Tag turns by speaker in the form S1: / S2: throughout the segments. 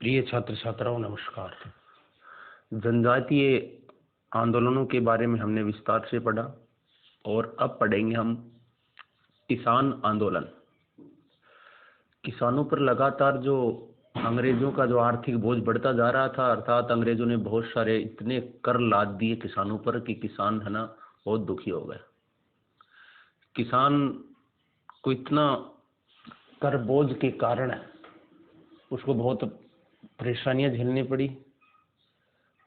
S1: प्रिय छात्र छात्राओं, नमस्कार। जनजातीय आंदोलनों के बारे में हमने विस्तार से पढ़ा और अब पढ़ेंगे हम किसान आंदोलन। किसानों पर लगातार जो अंग्रेजों का जो आर्थिक बोझ बढ़ता जा रहा था, अर्थात अंग्रेजों ने बहुत सारे इतने कर लाद दिए किसानों पर कि किसान है ना बहुत दुखी हो गए। किसान को इतना कर बोझ के कारण उसको बहुत परेशानियां झेलनी पड़ी।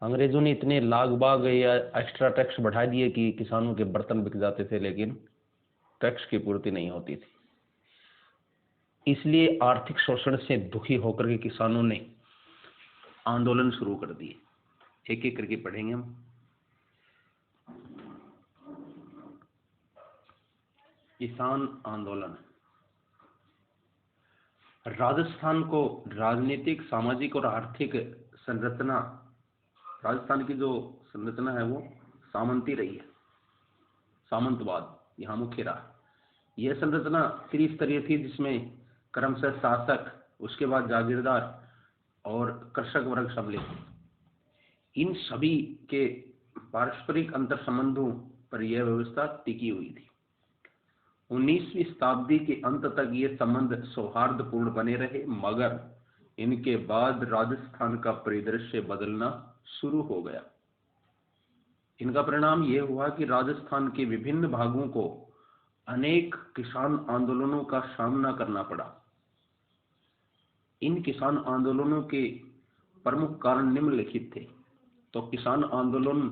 S1: अंग्रेजों ने इतने लाग बाग या एक्स्ट्रा टैक्स बढ़ा दिए कि किसानों के बर्तन बिक जाते थे, लेकिन टैक्स की पूर्ति नहीं होती थी। इसलिए आर्थिक शोषण से दुखी होकर के किसानों ने आंदोलन शुरू कर दिए। एक एक करके पढ़ेंगे हम। किसान आंदोलन। राजस्थान को राजनीतिक, सामाजिक और आर्थिक संरचना, राजस्थान की जो संरचना है वो सामंती रही है। सामंतवाद यहाँ मुख्य रहा। यह संरचना त्रिस्तरीय थी, जिसमें क्रमशः शासक, उसके बाद जागीरदार और कृषक वर्ग सम्मिलित थे। इन सभी के पारस्परिक अंतर संबंधों पर यह व्यवस्था टिकी हुई थी। 19वीं शताब्दी के अंत तक ये संबंध सौहार्दपूर्ण बने रहे, मगर इनके बाद राजस्थान का परिदृश्य बदलना शुरू हो गया। इनका परिणाम यह हुआ कि राजस्थान के विभिन्न भागों को अनेक किसान आंदोलनों का सामना करना पड़ा। इन किसान आंदोलनों के प्रमुख कारण निम्नलिखित थे। तो किसान आंदोलन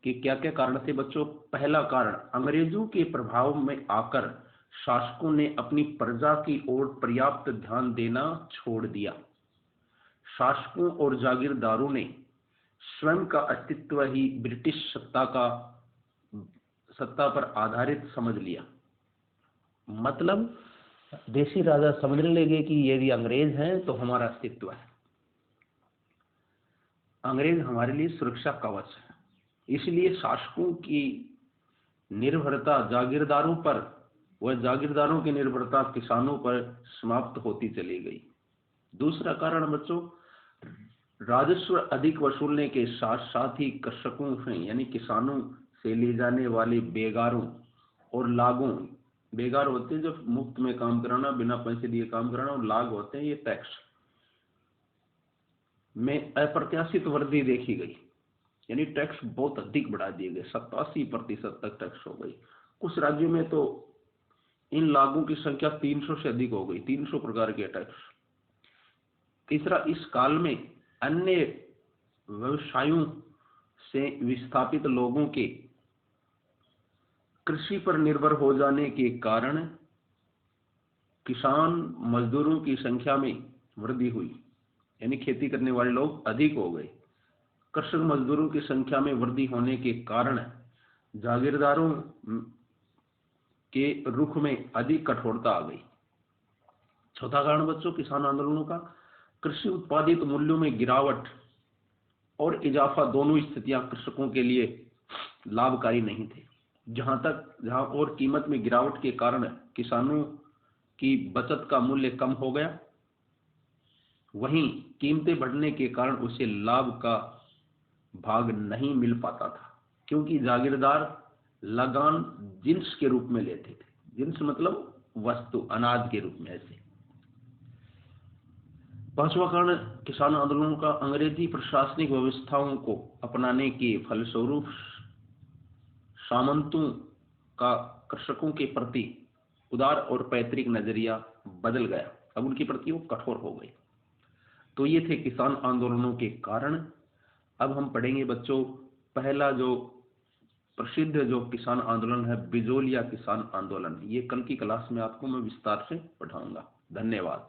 S1: के क्या क्या कारण थे बच्चों? पहला कारण, अंग्रेजों के प्रभाव में आकर शासकों ने अपनी प्रजा की ओर पर्याप्त ध्यान देना छोड़ दिया। शासकों और जागीरदारों ने स्वयं का अस्तित्व ही ब्रिटिश सत्ता पर आधारित समझ लिया। मतलब देसी राजा समझने लगे कि यदि अंग्रेज हैं तो हमारा अस्तित्व है, अंग्रेज हमारे लिए सुरक्षा कवच है। इसलिए शासकों की निर्भरता जागीरदारों पर व जागीरदारों की निर्भरता किसानों पर समाप्त होती चली गई। दूसरा कारण बच्चों, राजस्व अधिक वसूलने के साथ साथ ही कृषकों से यानी किसानों से ली जाने वाले बेगारों और लागों, बेगार होते हैं जो मुफ्त में काम कराना, बिना पैसे दिए काम कराना, और लाग होते हैं ये टैक्स में अप्रत्याशित वृद्धि देखी गई। यानी टैक्स बहुत अधिक बढ़ा दिए गए, 87% तक टैक्स हो गई। कुछ राज्यों में तो इन लागों की संख्या 300 से अधिक हो गई, 300 प्रकार के टैक्स। तीसरा, इस काल में अन्य व्यवसायों से विस्थापित लोगों के कृषि पर निर्भर हो जाने के कारण किसान मजदूरों की संख्या में वृद्धि हुई, यानी खेती करने वाले लोग अधिक हो गए। कृषक मजदूरों की संख्या में वृद्धि होने के कारण जागीरदारों के रुख में अधिक कठोरता आ गई। चौथा कारण बच्चों किसान आंदोलनों का, कृषि उत्पादित मूल्यों में गिरावट और इजाफा दोनों स्थितियां कृषकों के लिए लाभकारी नहीं थे। जहां और कीमत में गिरावट के कारण किसानों की बचत का मूल्य कम हो गया, वहीं कीमतें बढ़ने के कारण उसे लाभ का भाग नहीं मिल पाता था, क्योंकि जागीरदार लगान जिन्स के रूप में लेते थे। जिन्स मतलब वस्तु, अनाज के रूप में। ऐसे पांचवा कारण किसान आंदोलनों का, अंग्रेजी प्रशासनिक व्यवस्थाओं को अपनाने के फलस्वरूप सामंतों का कृषकों के प्रति उदार और पैतृक नजरिया बदल गया। अब उनके प्रति वो कठोर हो गए। तो ये थे किसान आंदोलनों के कारण। अब हम पढ़ेंगे बच्चों पहला जो प्रसिद्ध जो किसान आंदोलन है, बिजोलिया किसान आंदोलन। ये कल की क्लास में आपको मैं विस्तार से पढ़ाऊंगा। धन्यवाद।